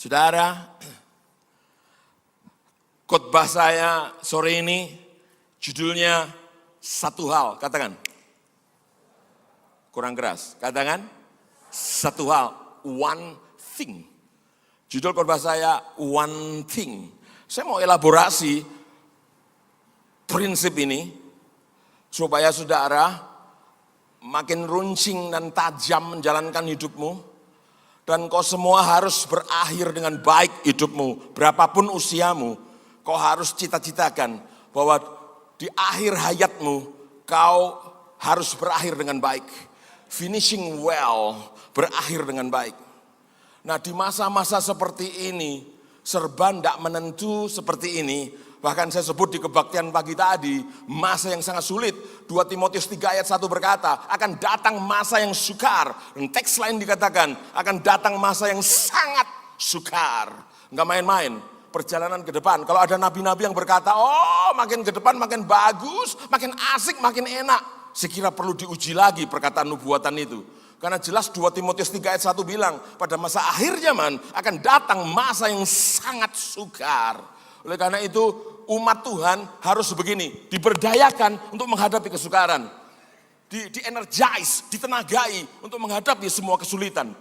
Saudara, khotbah saya sore ini judulnya satu hal, katakan. Kurang keras, katakan satu hal, one thing. Judul khotbah saya one thing. Saya mau elaborasi prinsip ini supaya saudara makin runcing dan tajam menjalankan hidupmu. Dan kau semua harus berakhir dengan baik hidupmu. Berapapun usiamu, kau harus cita-citakan bahwa di akhir hayatmu kau harus berakhir dengan baik. Finishing well, berakhir dengan baik. Nah, di masa-masa seperti ini, serba tidak menentu seperti ini, bahkan saya sebut di kebaktian pagi tadi, masa yang sangat sulit. 2 Timotius 3 ayat 1 berkata, akan datang masa yang sukar. Dan teks lain dikatakan, akan datang masa yang sangat sukar. Enggak main-main, perjalanan ke depan. Kalau ada nabi-nabi yang berkata, oh makin ke depan makin bagus, makin asik, makin enak. Sekira perlu diuji lagi perkataan nubuatan itu. Karena jelas 2 Timotius 3 ayat 1 bilang, pada masa akhir zaman akan datang masa yang sangat sukar. Oleh karena itu umat Tuhan harus begini, diberdayakan untuk menghadapi kesukaran. Di-energize, ditenagai untuk menghadapi semua kesulitan.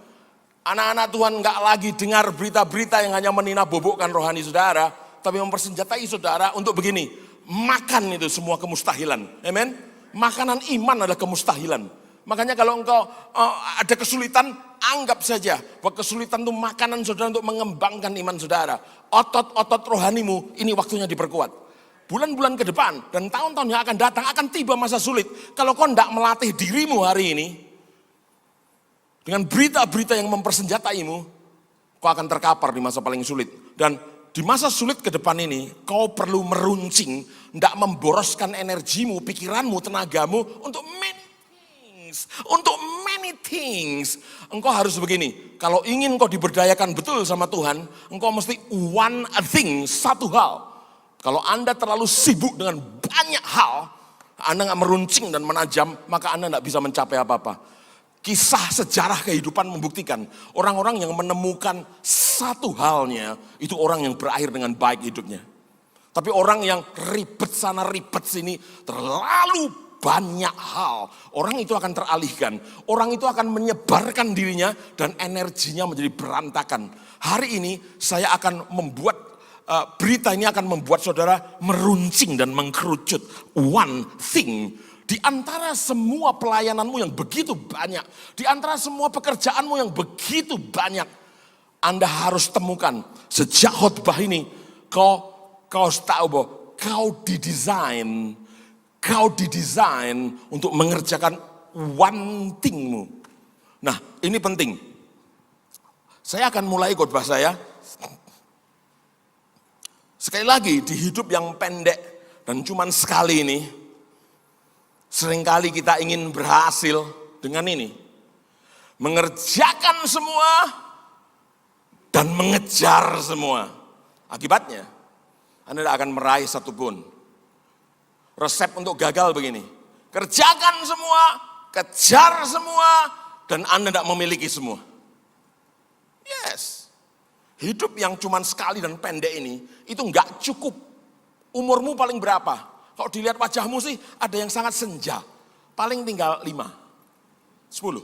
Anak-anak Tuhan enggak lagi dengar berita-berita yang hanya menina-bobokkan rohani saudara, tapi mempersenjatai saudara untuk begini, makan itu semua kemustahilan. Amen. Makanan iman adalah kemustahilan. Makanya kalau engkau ada kesulitan, anggap saja bahwa kesulitan itu makanan saudara untuk mengembangkan iman saudara. Otot-otot rohanimu ini waktunya diperkuat. Bulan-bulan ke depan dan tahun-tahun yang akan datang akan tiba masa sulit. Kalau kau tidak melatih dirimu hari ini, dengan berita-berita yang mempersenjataimu, kau akan terkapar di masa paling sulit. Dan di masa sulit ke depan ini, kau perlu meruncing, tidak memboroskan energimu, pikiranmu, tenagamu untuk many things. Engkau harus begini, kalau ingin kau diberdayakan betul sama Tuhan, engkau mesti one thing, satu hal. Kalau Anda terlalu sibuk dengan banyak hal, Anda nggak meruncing dan menajam, maka Anda nggak bisa mencapai apa-apa. Kisah sejarah kehidupan membuktikan, orang-orang yang menemukan satu halnya, itu orang yang berakhir dengan baik hidupnya. Tapi orang yang ribet sana ribet sini, terlalu banyak hal, orang itu akan teralihkan, orang itu akan menyebarkan dirinya dan energinya menjadi berantakan. Hari ini saya akan membuat, berita ini akan membuat saudara meruncing dan mengkerucut. One thing, di antara semua pelayananmu yang begitu banyak, di antara semua pekerjaanmu yang begitu banyak, Anda harus temukan sejak khotbah ini, kau tahu bahwa kau didesain untuk mengerjakan one thingmu. Nah, ini penting. Saya akan mulai khotbah saya. Sekali lagi, di hidup yang pendek dan cuman sekali ini, seringkali kita ingin berhasil dengan ini. Mengerjakan semua dan mengejar semua. Akibatnya, Anda tidak akan meraih satupun. Resep untuk gagal begini, kerjakan semua, kejar semua, dan Anda tidak memiliki semua. Yes, hidup yang cuma sekali dan pendek ini, itu enggak cukup. Umurmu paling berapa? Kalau dilihat wajahmu sih, ada yang sangat senja. Paling tinggal 5, 10.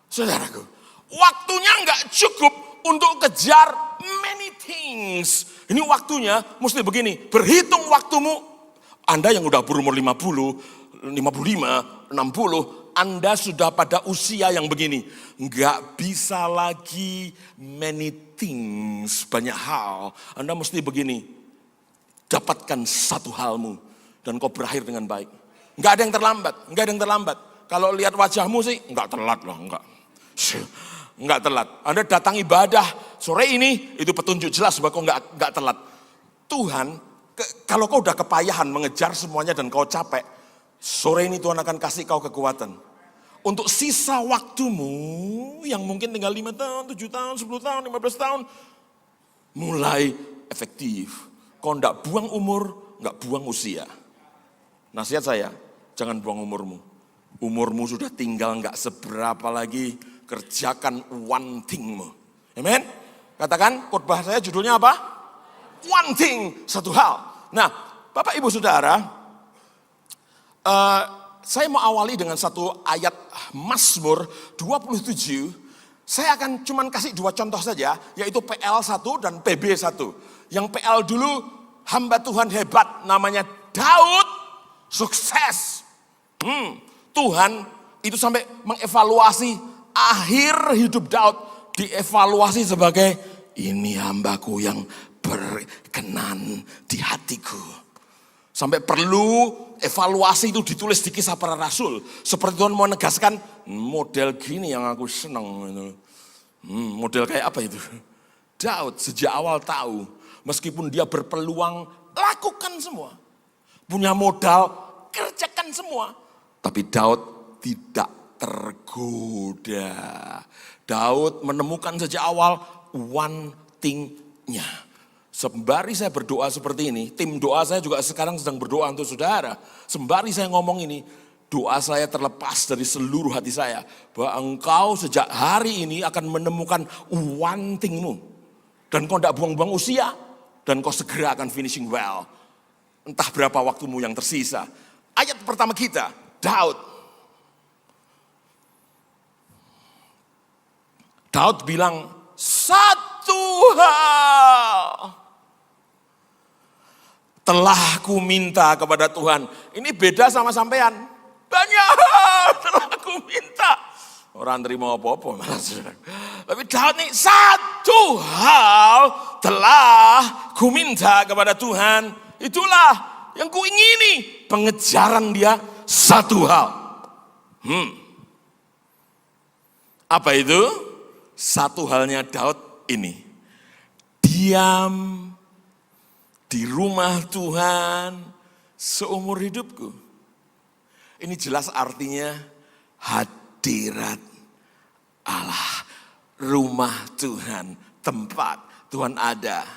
Saudaraku, waktunya enggak cukup untuk kejar many things. Ini waktunya mesti begini, berhitung waktumu. Anda yang udah berumur 50, 55, 60, Anda sudah pada usia yang begini. Nggak bisa lagi many things, banyak hal. Anda mesti begini, dapatkan satu halmu dan kau berakhir dengan baik. Nggak ada yang terlambat, Kalau lihat wajahmu sih, nggak telat lah, nggak telat. Anda datang ibadah sore ini, itu petunjuk jelas bahwa kau nggak telat. Tuhan, kalau kau udah kepayahan mengejar semuanya dan kau capek, sore ini Tuhan akan kasih kau kekuatan. Untuk sisa waktumu yang mungkin tinggal 5 tahun, 7 tahun, 10 tahun, 15 tahun, mulai efektif. Kau enggak buang umur, enggak buang usia. Nasihat saya, jangan buang umurmu. Umurmu sudah tinggal enggak seberapa lagi, kerjakan one thingmu. Amen? Katakan khotbah saya judulnya apa? One thing, satu hal. Nah, Bapak Ibu Saudara, saya mau awali dengan satu ayat Mazmur 27. Saya akan cuman kasih 2 contoh saja, yaitu PL1 dan PB1. Yang PL dulu, hamba Tuhan hebat, namanya Daud, sukses. Tuhan itu sampai mengevaluasi akhir hidup Daud, dievaluasi sebagai ini hambaku yang berkenan di hatiku. Sampai perlu evaluasi itu ditulis di Kisah Para Rasul. Seperti Tuhan mau menegaskan, model gini yang aku senang. Model kayak apa itu? Daud sejak awal tahu, meskipun dia berpeluang, lakukan semua. Punya modal, kerjakan semua. Tapi Daud tidak tergoda. Daud menemukan sejak awal one thing-nya. Sembari saya berdoa seperti ini, tim doa saya juga sekarang sedang berdoa untuk saudara. Sembari saya ngomong ini, doa saya terlepas dari seluruh hati saya. Bahwa engkau sejak hari ini akan menemukan one thing-mu. Dan kau tidak buang-buang usia, dan kau segera akan finishing well. Entah berapa waktumu yang tersisa. Ayat pertama kita, Daud. Daud bilang, satu hal telah ku minta kepada Tuhan. Ini beda sama sampean. Banyak hal telah ku minta. Orang terima apa-apa malah. Tapi Daud nih, satu hal telah ku minta kepada Tuhan. Itulah yang ku ingini. Pengejaran dia satu hal. Apa itu? Satu halnya Daud ini. Diam di rumah Tuhan seumur hidupku. Ini jelas artinya hadirat Allah. Rumah Tuhan, tempat Tuhan ada.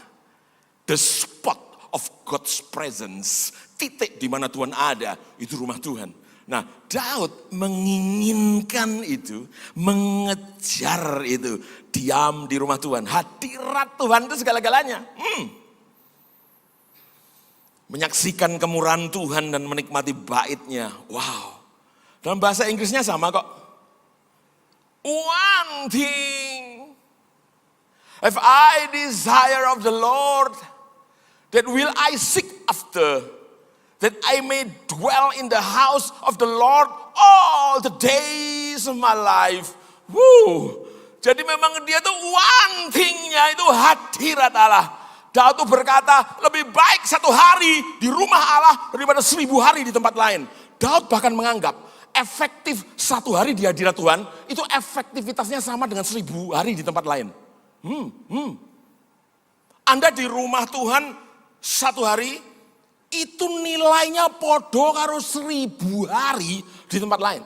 The spot of God's presence. Titik di mana Tuhan ada, itu rumah Tuhan. Nah, Daud menginginkan itu, mengejar itu. Diam di rumah Tuhan. Hadirat Tuhan itu segala-galanya. Menyaksikan kemurahan Tuhan dan menikmati bait-Nya. Wow. Dalam bahasa Inggrisnya sama kok. One thing. If I desire of the Lord, that will I seek after, that I may dwell in the house of the Lord all the days of my life. Jadi memang dia tuh one thing-nya itu hadirat Allah. Daud tuh berkata, lebih baik satu hari di rumah Allah daripada 1000 hari di tempat lain. Daud bahkan menganggap efektif satu hari di hadirat Tuhan, itu efektivitasnya sama dengan 1000 hari di tempat lain. Anda di rumah Tuhan satu hari, itu nilainya podo karo 1000 hari di tempat lain.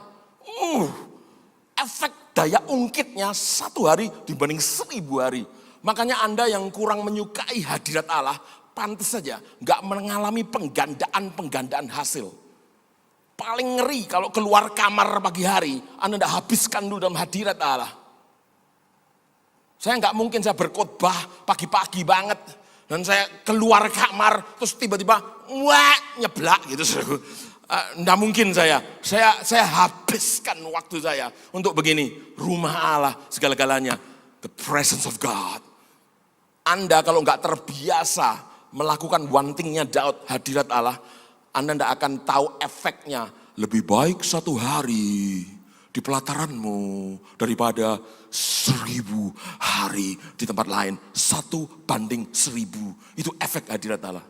Efek daya ungkitnya satu hari dibanding 1000 hari. Makanya Anda yang kurang menyukai hadirat Allah, pantas saja gak mengalami penggandaan hasil. Paling ngeri kalau keluar kamar pagi hari, Anda tidak habiskan dulu dalam hadirat Allah. Saya gak mungkin saya berkhotbah pagi-pagi banget, dan saya keluar kamar, terus tiba-tiba, nyeblak gitu. Nggak mungkin saya habiskan waktu saya untuk begini. Rumah Allah segala-galanya, the presence of God. Anda kalau nggak terbiasa melakukan one thing-nya Daud, hadirat Allah, Anda nggak akan tahu efeknya. Lebih baik satu hari di pelataranmu daripada 1000 hari di tempat lain. 1:1000. Itu efek hadirat Allah.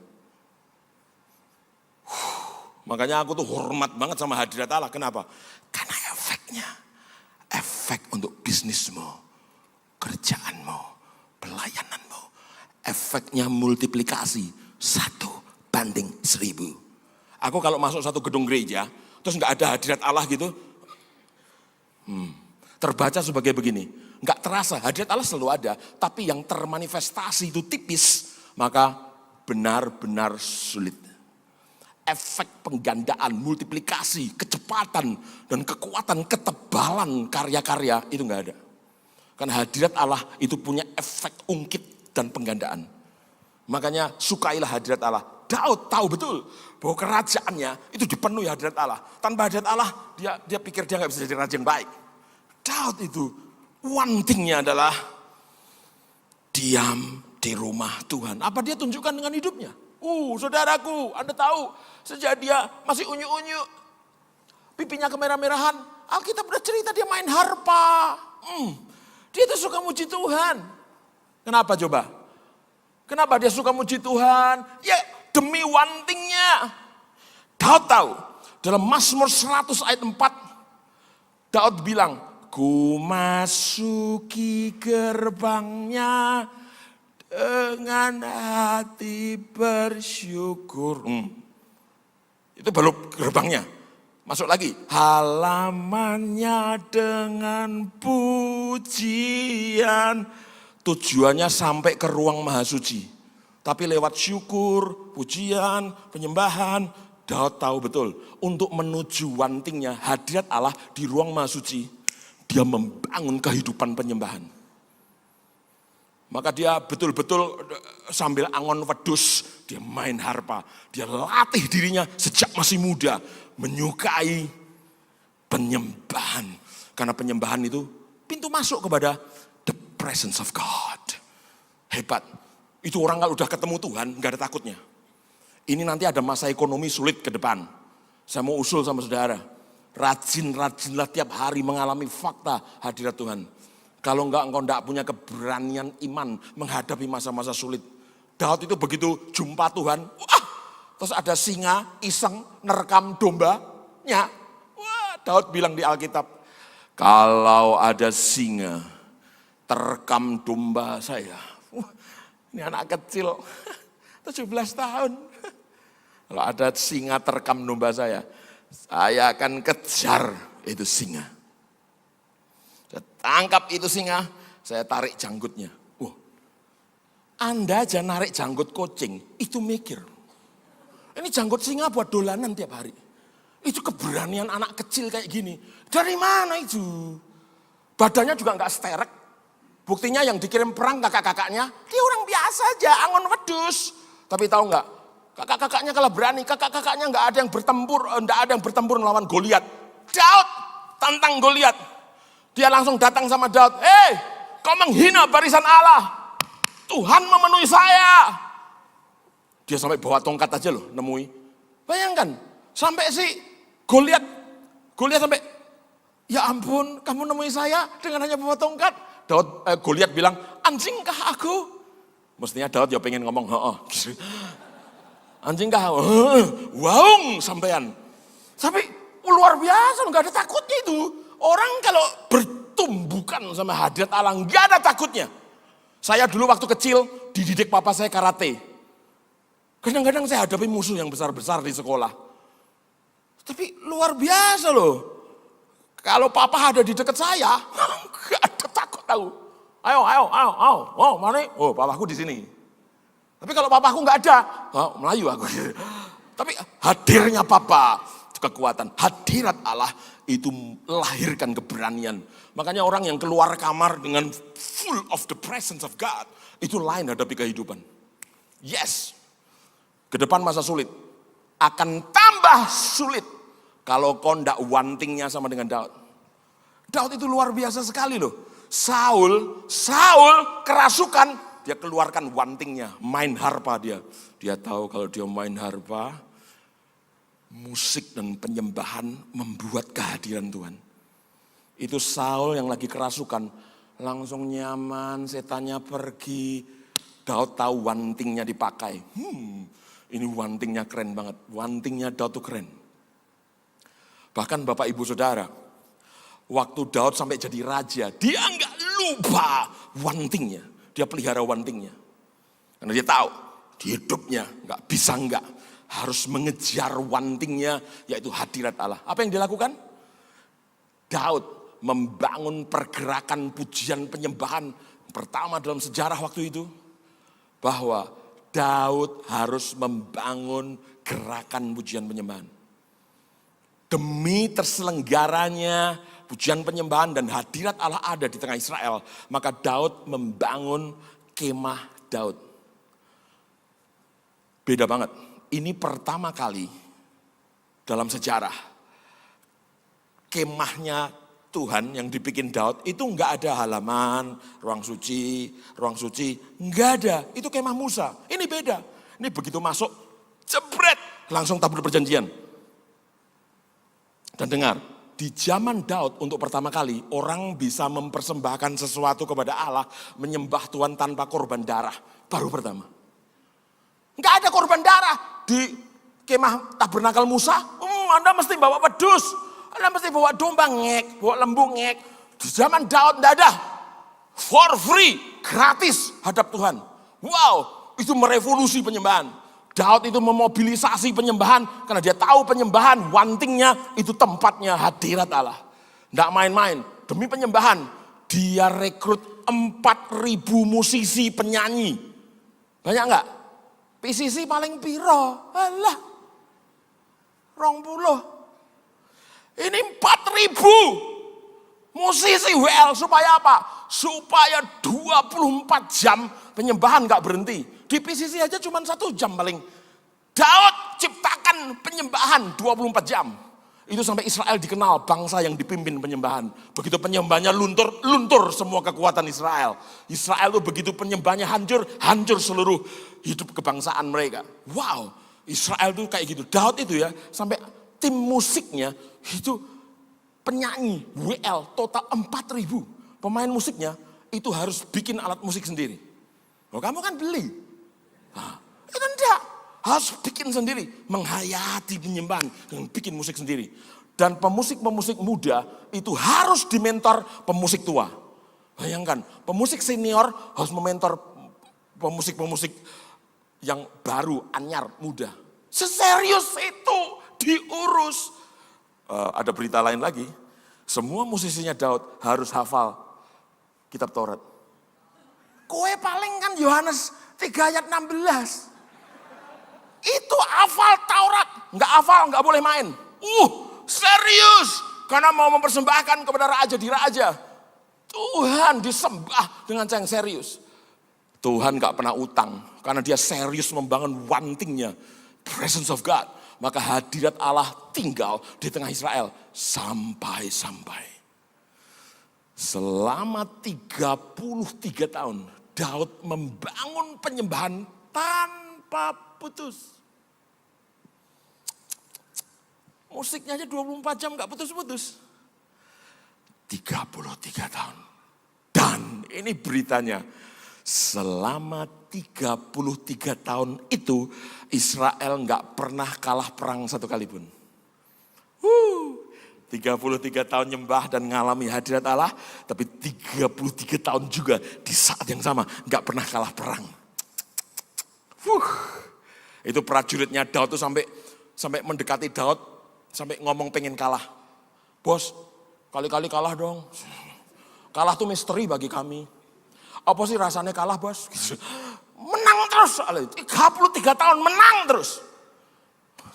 Makanya aku tuh hormat banget sama hadirat Allah. Kenapa? Karena efeknya. Efek untuk bisnismu, kerjaanmu, pelayananmu. Efeknya multiplikasi 1:1000. Aku kalau masuk satu gedung gereja, terus nggak ada hadirat Allah gitu, terbaca sebagai begini. Nggak terasa, hadirat Allah selalu ada, tapi yang termanifestasi itu tipis, maka benar-benar sulit. Efek penggandaan, multiplikasi, kecepatan, dan kekuatan, ketebalan karya-karya itu nggak ada. Karena hadirat Allah itu punya efek ungkit dan penggandaan. Makanya sukailah hadirat Allah. Daud tahu betul bahwa kerajaannya itu dipenuhi hadirat Allah. Tanpa hadirat Allah dia pikir dia nggak bisa jadi raja yang baik. Daud itu one thing-nya adalah diam di rumah Tuhan. Apa dia tunjukkan dengan hidupnya? Saudaraku, Anda tahu sejak dia masih unyu-unyu, pipinya kemerah-merahan, Alkitab udah cerita dia main harpa. Dia tuh suka muji Tuhan. Kenapa coba? Kenapa dia suka muji Tuhan? Ya demi one thing-nya. Daud tahu, dalam Mazmur 100 ayat 4, Daud bilang, ku masuki gerbangnya dengan hati bersyukur. Itu baru gerbangnya. Masuk lagi. Halamannya dengan pujian. Tujuannya sampai ke ruang maha suci. Tapi lewat syukur, pujian, penyembahan, Daud tahu betul. Untuk menuju wantingnya hadirat Allah di ruang maha suci, dia membangun kehidupan penyembahan. Maka dia betul-betul sambil angon wedus, dia main harpa. Dia latih dirinya sejak masih muda, menyukai penyembahan. Karena penyembahan itu pintu masuk kepada the presence of God. Hebat. Itu orang kalau udah ketemu Tuhan, gak ada takutnya. Ini nanti ada masa ekonomi sulit ke depan. Saya mau usul sama saudara. Rajin-rajinlah tiap hari mengalami fakta hadirat Tuhan. Kalau engkau enggak punya keberanian iman menghadapi masa-masa sulit. Daud itu begitu jumpa Tuhan, terus ada singa iseng nerekam dombanya. Daud bilang di Alkitab, kalau ada singa terekam domba saya. Ini anak kecil, 17 tahun. Kalau ada singa terekam domba saya akan kejar itu singa. Saya tangkap itu singa, saya tarik janggutnya. Anda aja narik janggut kucing, itu mikir. Ini janggut singa buat dolanan tiap hari. Itu keberanian anak kecil kayak gini. Dari mana itu? Badannya juga gak sterek. Buktinya yang dikirim perang kakak-kakaknya, dia orang biasa aja, angon wedus. Tapi tahu gak, kakak-kakaknya kalau berani, kakak-kakaknya gak ada yang bertempur melawan Goliat. Daud tantang Goliat. Dia langsung datang sama Daud. Kau menghina barisan Allah. Tuhan memenuhi saya. Dia sampai bawa tongkat aja loh, nemui. Bayangkan, sampai si Goliat sampai, ya ampun, kamu nemui saya dengan hanya bawa tongkat. Goliat bilang, anjingkah aku? Mestinya Daud ya pengen ngomong, anjingkah? Waung sampean. Tapi luar biasa, nggak ada takutnya itu. Orang kalau bertumbukan sama hadirat Allah, nggak ada takutnya. Saya dulu waktu kecil dididik papa saya karate. Kadang-kadang saya hadapi musuh yang besar-besar di sekolah. Tapi luar biasa loh. Kalau papa ada di dekat saya, nggak ada takut tahu. Ayo, mari. Papaku di sini. Tapi kalau papaku nggak ada, Melayu aku. Tapi hadirnya papa, kekuatan, hadirat Allah itu melahirkan keberanian. Makanya orang yang keluar kamar dengan full of the presence of God, itu lain hadapi kehidupan. Yes, ke depan masa sulit akan tambah sulit kalau kau ndak wantingnya sama dengan Daud. Daud itu luar biasa sekali loh. Saul kerasukan, dia keluarkan wantingnya, main harpa dia. Dia tahu kalau dia main harpa, musik dan penyembahan membuat kehadiran Tuhan. Itu Saul yang lagi kerasukan, langsung nyaman, setannya pergi. Daud tahu wantingnya dipakai. Ini wantingnya keren banget, wantingnya Daud tuh keren. Bahkan Bapak Ibu Saudara, waktu Daud sampai jadi raja, dia nggak lupa wantingnya. Dia pelihara wantingnya. Karena dia tahu di hidupnya nggak bisa harus mengejar wantingnya, yaitu hadirat Allah. Apa yang dilakukan? Daud membangun pergerakan pujian penyembahan pertama dalam sejarah waktu itu. Bahwa Daud harus membangun gerakan pujian penyembahan. Demi terselenggaranya pujian penyembahan dan hadirat Allah ada di tengah Israel, maka Daud membangun kemah Daud. Beda banget. Ini pertama kali dalam sejarah kemahnya Tuhan yang dibikin Daud itu enggak ada halaman, ruang suci, enggak ada. Itu kemah Musa. Ini beda. Ini begitu masuk, jebret, langsung tabur perjanjian. Dan dengar, di zaman Daud untuk pertama kali orang bisa mempersembahkan sesuatu kepada Allah, menyembah Tuhan tanpa korban darah. Baru pertama. Enggak ada korban darah di kemah tabernakel Musa. Anda mesti bawa wedus, Anda mesti bawa domba ngek, bawa lembu ngek. Di zaman Daud enggak ada. For free, gratis hadap Tuhan. Wow, itu merevolusi penyembahan. Daud itu memobilisasi penyembahan karena dia tahu penyembahan one thing-nya itu tempatnya hadirat Allah. Enggak main-main, demi penyembahan dia rekrut 4.000 musisi penyanyi. Banyak enggak? PCC paling piro? Alah. 20. Ini 4.000 musisi WL supaya apa? Supaya 24 jam penyembahan enggak berhenti. Di PCC aja cuma 1 jam paling. Daud ciptakan penyembahan 24 jam. Itu sampai Israel dikenal bangsa yang dipimpin penyembahan. Begitu penyembahannya luntur semua kekuatan Israel. Israel itu begitu penyembahannya hancur seluruh hidup kebangsaan mereka. Wow, Israel itu kayak gitu. Daud itu ya, sampai tim musiknya itu penyanyi WL total 4.000. Pemain musiknya itu harus bikin alat musik sendiri. Loh, kamu kan beli. Nah, itu enggak. Harus bikin sendiri. Menghayati penyembahan dengan bikin musik sendiri. Dan pemusik-pemusik muda itu harus dimentor pemusik tua. Bayangkan, pemusik senior harus mementor pemusik-pemusik yang baru, anyar, muda. Seserius itu diurus. Ada berita lain lagi. Semua musisinya Daud harus hafal kitab Taurat. Kowe paling kan Yohanes 3 ayat 16. Itu hafal Taurat. Enggak hafal, enggak boleh main. Serius. Karena mau mempersembahkan kepada raja di raja. Tuhan disembah dengan cara yang serius. Tuhan enggak pernah utang. Karena dia serius membangun one thing-nya. Presence of God. Maka hadirat Allah tinggal di tengah Israel. Sampai-sampai. Selama 33 tahun. Daud membangun penyembahan tanpa putus. Musiknya aja 24 jam gak putus-putus. 33 tahun. Dan ini beritanya. Selama 33 tahun itu Israel gak pernah kalah perang satu kali pun. 33 tahun nyembah dan ngalami hadirat Allah, tapi 33 tahun juga di saat yang sama gak pernah kalah perang. Itu prajuritnya Daud tuh sampai mendekati Daud, sampai ngomong pengen kalah. Bos, kali-kali kalah dong. Kalah tuh misteri bagi kami. Apa sih rasanya kalah, bos? Menang terus. 33 tahun menang terus.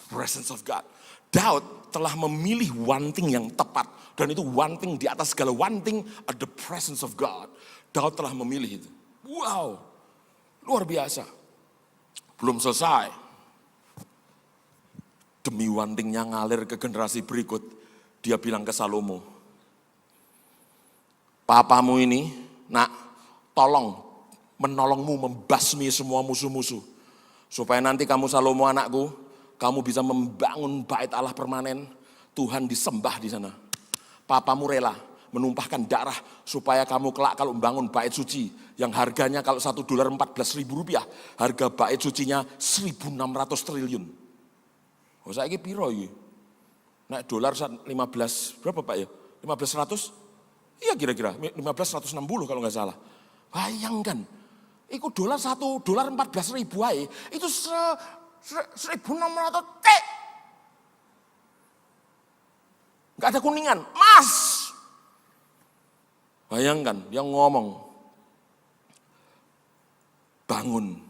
Presence of God. Daud telah memilih one thing yang tepat. Dan itu one thing di atas segala one thing, the presence of God. Daud telah memilih itu. Wow, luar biasa. Belum selesai. Demi one thing-nya ngalir ke generasi berikut. Dia bilang ke Salomo, papamu ini, nak, tolong menolongmu membasmi semua musuh-musuh. Supaya nanti kamu Salomo anakku, kamu bisa membangun bait Allah permanen, Tuhan disembah di sana. Papamu rela menumpahkan darah supaya kamu kelak kalau membangun bait suci yang harganya kalau $1 14.000, harga bait sucinya 1.600 triliun. Oh, saya ini piro ini? Naik dolar 15 berapa Pak ya? 1500? Iya kira-kira 15.160 kalau nggak salah. Bayangkan, itu $1 14.000 aja, itu 1.600 T. Gak ada kuningan, emas. Bayangkan, yang ngomong, bangun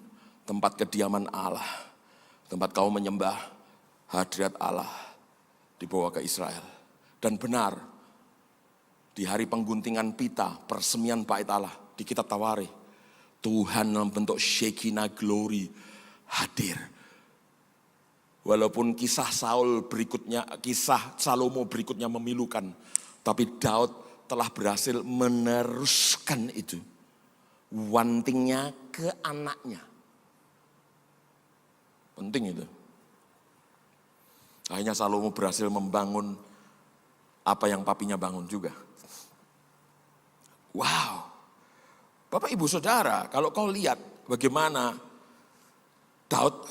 tempat kediaman Allah, tempat kau menyembah hadirat Allah, dibawa ke Israel. Dan benar, Di hari pengguntingan pita, persemian bait Allah di kitab Tawarikh, Tuhan dalam bentuk Shekinah glory hadir. Walaupun kisah kisah Salomo berikutnya memilukan, tapi Daud telah berhasil meneruskan itu. Wantingnya ke anaknya. Penting itu. Akhirnya Salomo berhasil membangun apa yang papinya bangun juga. Wow. Bapak Ibu Saudara, kalau kau lihat bagaimana Daud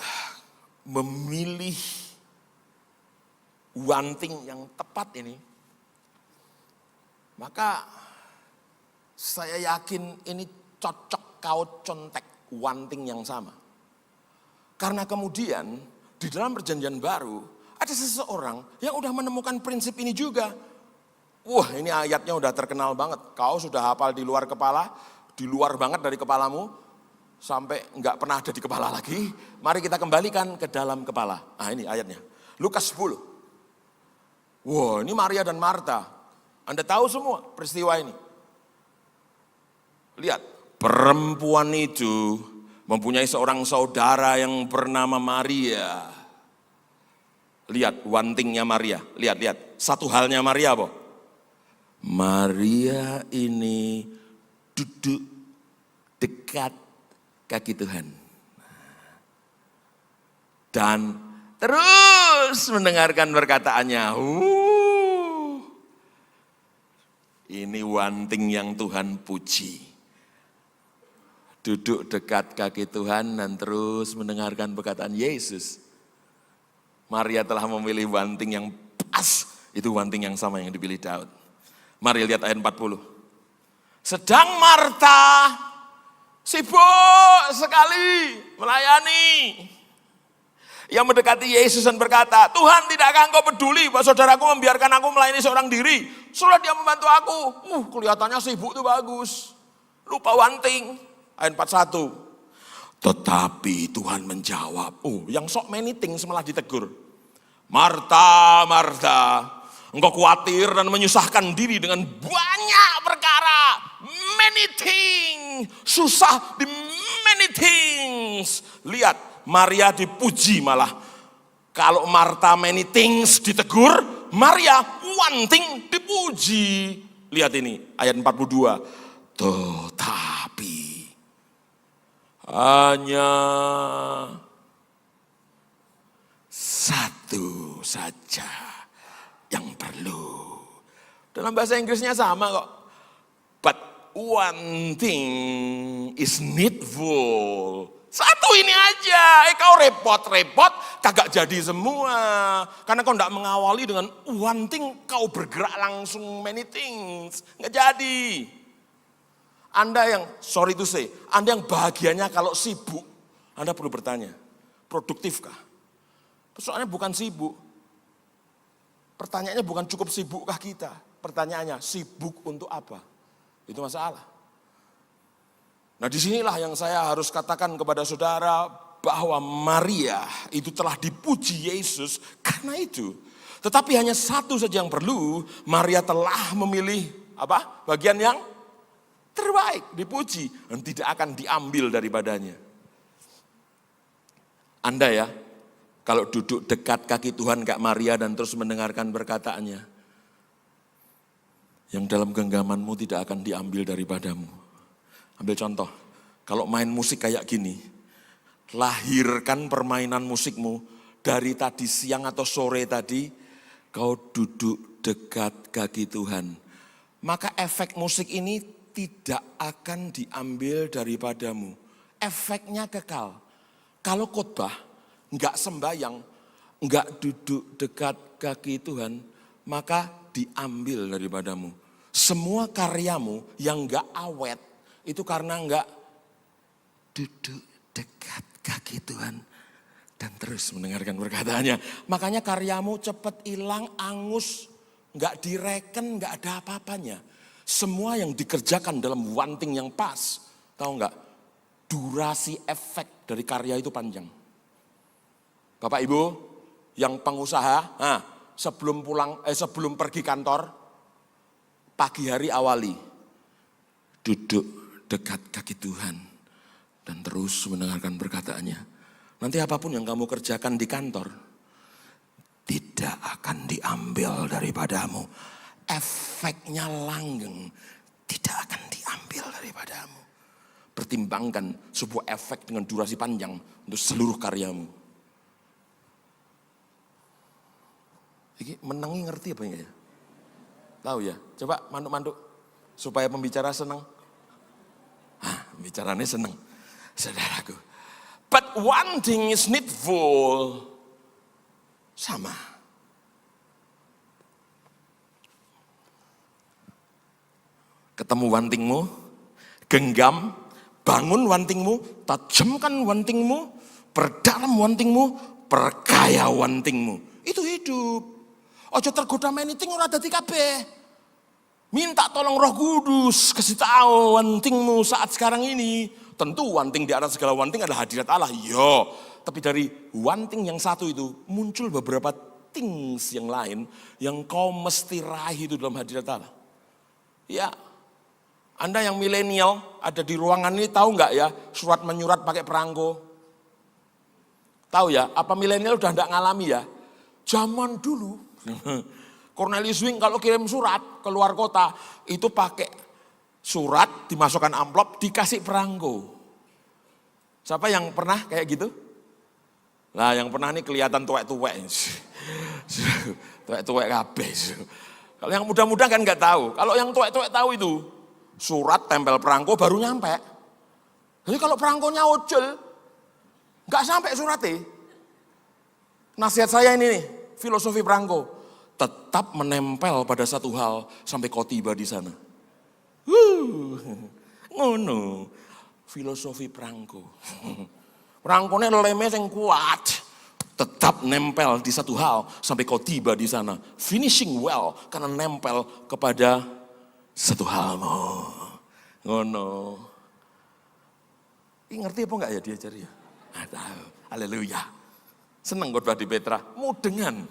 memilih wanting yang tepat ini, maka saya yakin ini cocok kau contek wanting yang sama. Karena kemudian di dalam perjanjian baru ada seseorang yang udah menemukan prinsip ini juga. Wah, ini ayatnya udah terkenal banget. Kau sudah hafal di luar kepala, di luar banget dari kepalamu, sampai nggak pernah ada di kepala lagi. Mari kita kembalikan ke dalam kepala. Nah ini ayatnya, Lukas 10. Wah, ini Maria dan Marta. Anda tahu semua peristiwa ini. Lihat, perempuan itu mempunyai seorang saudara yang bernama Maria. Lihat wantingnya Maria, lihat. Satu halnya Maria apa? Maria ini duduk dekat kaki Tuhan. Dan terus mendengarkan perkataannya. Ini wanting yang Tuhan puji. Duduk dekat kaki Tuhan dan terus mendengarkan perkataan Yesus. Maria telah memilih wanting yang pas. Itu wanting yang sama yang dipilih Daud. Mari lihat ayat 40. Sedang Marta sibuk sekali melayani. Yang mendekati Yesus dan berkata, Tuhan, tidakkah engkau peduli bahwa saudaraku membiarkan aku melayani seorang diri? Suruh dia membantu aku. Kelihatannya sibuk tuh bagus. Lupa wanting. Ayat 41. Tetapi Tuhan menjawab. Yang sok many things malah ditegur. Marta, Marta, engkau khawatir dan menyusahkan diri dengan banyak perkara. Many things. Susah di many things. Lihat, Maria dipuji malah. Kalau Marta many things ditegur, Maria one thing dipuji. Lihat ini, ayat 42. Tetapi hanya satu saja yang perlu. Dalam bahasa Inggrisnya sama kok. But one thing is needful. Satu ini aja. Kau repot-repot kagak jadi semua. Karena kau tidak mengawali dengan one thing, kau bergerak langsung many things. Nggak jadi. Anda yang, sorry to say, Anda yang bahagianya kalau sibuk, Anda perlu bertanya, produktifkah? Soalnya bukan sibuk. Pertanyaannya bukan cukup sibukkah kita. Pertanyaannya, sibuk untuk apa? Itu masalah. Nah disinilah yang saya harus katakan kepada saudara, bahwa Maria itu telah dipuji Yesus karena itu. Tetapi hanya satu saja yang perlu, Maria telah memilih apa? Bagian yang terbaik, dipuji, dan tidak akan diambil daripadanya. Anda ya, kalau duduk dekat kaki Tuhan Kak Maria dan terus mendengarkan perkataannya, yang dalam genggamanmu tidak akan diambil daripadamu. Ambil contoh, kalau main musik kayak gini, lahirkan permainan musikmu dari tadi siang atau sore tadi, kau duduk dekat kaki Tuhan. Maka efek musik ini tidak akan diambil daripadamu. Efeknya kekal. Kalau khotbah, enggak sembayang, enggak duduk dekat kaki Tuhan, maka diambil daripadamu. Semua karyamu yang enggak awet, itu karena enggak duduk dekat kaki Tuhan dan terus mendengarkan perkataannya. Makanya karyamu cepat hilang, angus, enggak direken, enggak ada apa-apanya. Semua yang dikerjakan dalam wanting yang pas, tahu enggak? Durasi efek dari karya itu panjang. Bapak Ibu yang pengusaha, sebelum pergi kantor, Pagi hari awali, duduk dekat kaki Tuhan dan terus mendengarkan perkataannya. Nanti apapun yang kamu kerjakan di kantor, tidak akan diambil daripadamu. Efeknya langgeng, tidak akan diambil daripadamu. Pertimbangkan sebuah efek dengan durasi panjang untuk seluruh karyamu. Ini menangi ngerti apa ya? Tahu ya? Coba manduk-manduk supaya pembicara senang. Pembicaranya senang, saudaraku. But one thing is needful. Sama. Ketemu wantingmu, genggam, bangun wantingmu, tajamkan wantingmu, perdalam wantingmu, perkaya wantingmu. Itu hidup. Ojo tergoda meniting ora dadi kabeh. Minta tolong Roh Kudus kasih tahu wantingmu saat sekarang ini. Tentu wanting di atas segala wanting adalah hadirat Allah. Yo, tapi dari wanting yang satu itu muncul beberapa things yang lain yang kau mesti raih itu dalam hadirat Allah. Ya, Anda yang milenial ada di ruangan ini tahu nggak ya surat menyurat pakai perangko? Tahu ya, apa milenial udah nggak ngalami ya? Zaman dulu, Cornelius Wing kalau kirim surat ke luar kota, itu pakai surat, dimasukkan amplop, dikasih perangko. Siapa yang pernah kayak gitu? Nah yang pernah nih kelihatan tuwek-tuwek. Tuwek-tuwek kabeh. Kalau yang muda-muda kan nggak tahu. Kalau yang tuwek-tuwek tahu itu, surat tempel perangko baru nyampe. Jadi kalau perangkonya ojol, nggak sampai suratnya. Nasihat saya ini nih, filosofi perangko, tetap menempel pada satu hal sampai kau tiba di sana. Ngono, filosofi perangko. Perangkonya leme yang kuat, tetap nempel di satu hal sampai kau tiba di sana. Finishing well karena nempel kepada satu halmu. Ngono. Ini ngerti apa enggak ya diajari ya? Tahu. Haleluya. Senang khotbah di Petra, mudengan.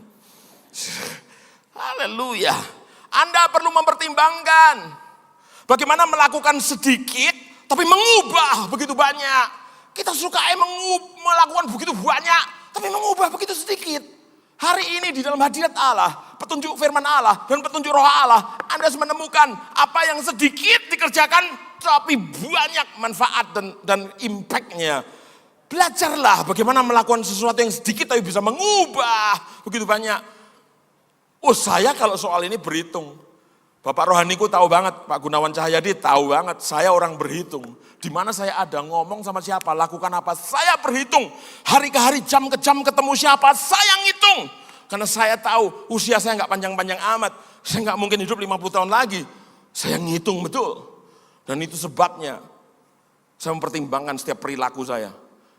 Haleluya. Anda perlu mempertimbangkan bagaimana melakukan sedikit tapi mengubah begitu banyak. Kita suka melakukan begitu banyak tapi mengubah begitu sedikit. Hari ini di dalam hadirat Allah, petunjuk firman Allah dan petunjuk roh Allah, Anda harus menemukan apa yang sedikit dikerjakan tapi banyak manfaat dan impact-nya. Belajarlah bagaimana melakukan sesuatu yang sedikit tapi bisa mengubah begitu banyak. Oh saya kalau soal ini berhitung. Bapak rohaniku tahu banget, Pak Gunawan Cahyadi tahu banget, saya orang berhitung. Di mana saya ada, ngomong sama siapa, lakukan apa, saya berhitung. Hari ke hari, jam ke jam ketemu siapa, saya ngitung. Karena saya tahu usia saya nggak panjang-panjang amat. Saya nggak mungkin hidup 50 tahun lagi. Saya ngitung betul. Dan itu sebabnya saya mempertimbangkan setiap perilaku saya.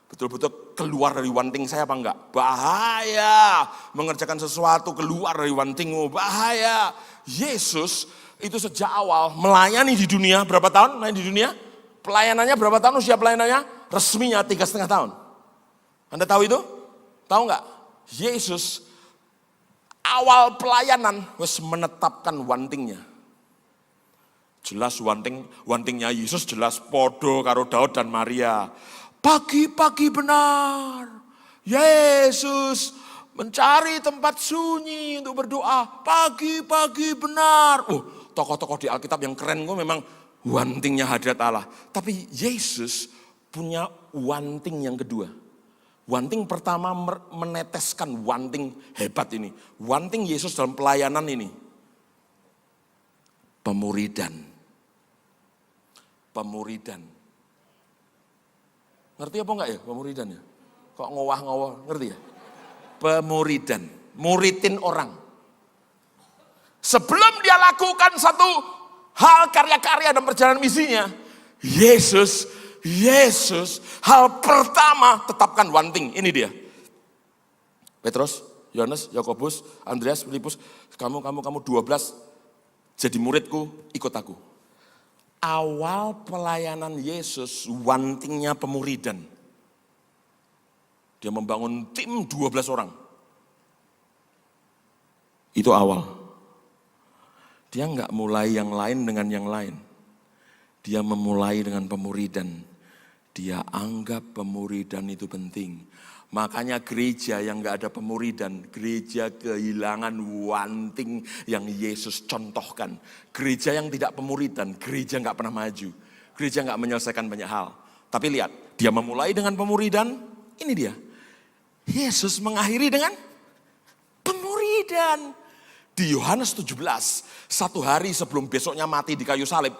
Betul-betul keluar dari wanting saya apa enggak? Bahaya. Mengerjakan sesuatu keluar dari wantingmu, bahaya. Yesus itu sejak awal melayani di dunia, berapa tahun melayani di dunia? Pelayanannya berapa tahun, usia pelayanannya? Resminya 3,5 tahun. Anda tahu itu? Tahu enggak? Yesus awal pelayanan wes menetapkan wantingnya. Jelas wantingnya Yesus jelas podo karo Daud dan Maria. Pagi-pagi benar, Yesus mencari tempat sunyi untuk berdoa. Pagi-pagi benar. Tokoh-tokoh di Alkitab yang keren kok memang wantingnya hadirat Allah. Tapi Yesus punya wanting yang kedua. Wanting pertama meneteskan wanting hebat ini. Wanting Yesus dalam pelayanan ini. Pemuridan. Ngerti apa enggak ya pemuridan ya? Kok ngowah-ngowah, ngerti ya? Pemuridan, muridin orang. Sebelum dia lakukan satu hal karya-karya dan perjalanan misinya, Yesus hal pertama tetapkan wanting. Ini dia. Petrus, Yohanes, Yakobus, Andreas, Filipus, kamu 12 jadi muridku, ikut aku. Awal pelayanan Yesus, wantingnya pemuridan. Dia membangun tim 12 orang. Itu awal. Dia enggak mulai yang lain dengan yang lain. Dia memulai dengan pemuridan. Dia anggap pemuridan itu penting. Makanya gereja yang enggak ada pemuridan, gereja kehilangan one thing yang Yesus contohkan. Gereja yang tidak pemuridan, gereja enggak pernah maju. Gereja enggak menyelesaikan banyak hal. Tapi lihat, dia memulai dengan pemuridan, ini dia. Yesus mengakhiri dengan pemuridan. Di Yohanes 17, satu hari sebelum besoknya mati di kayu salib,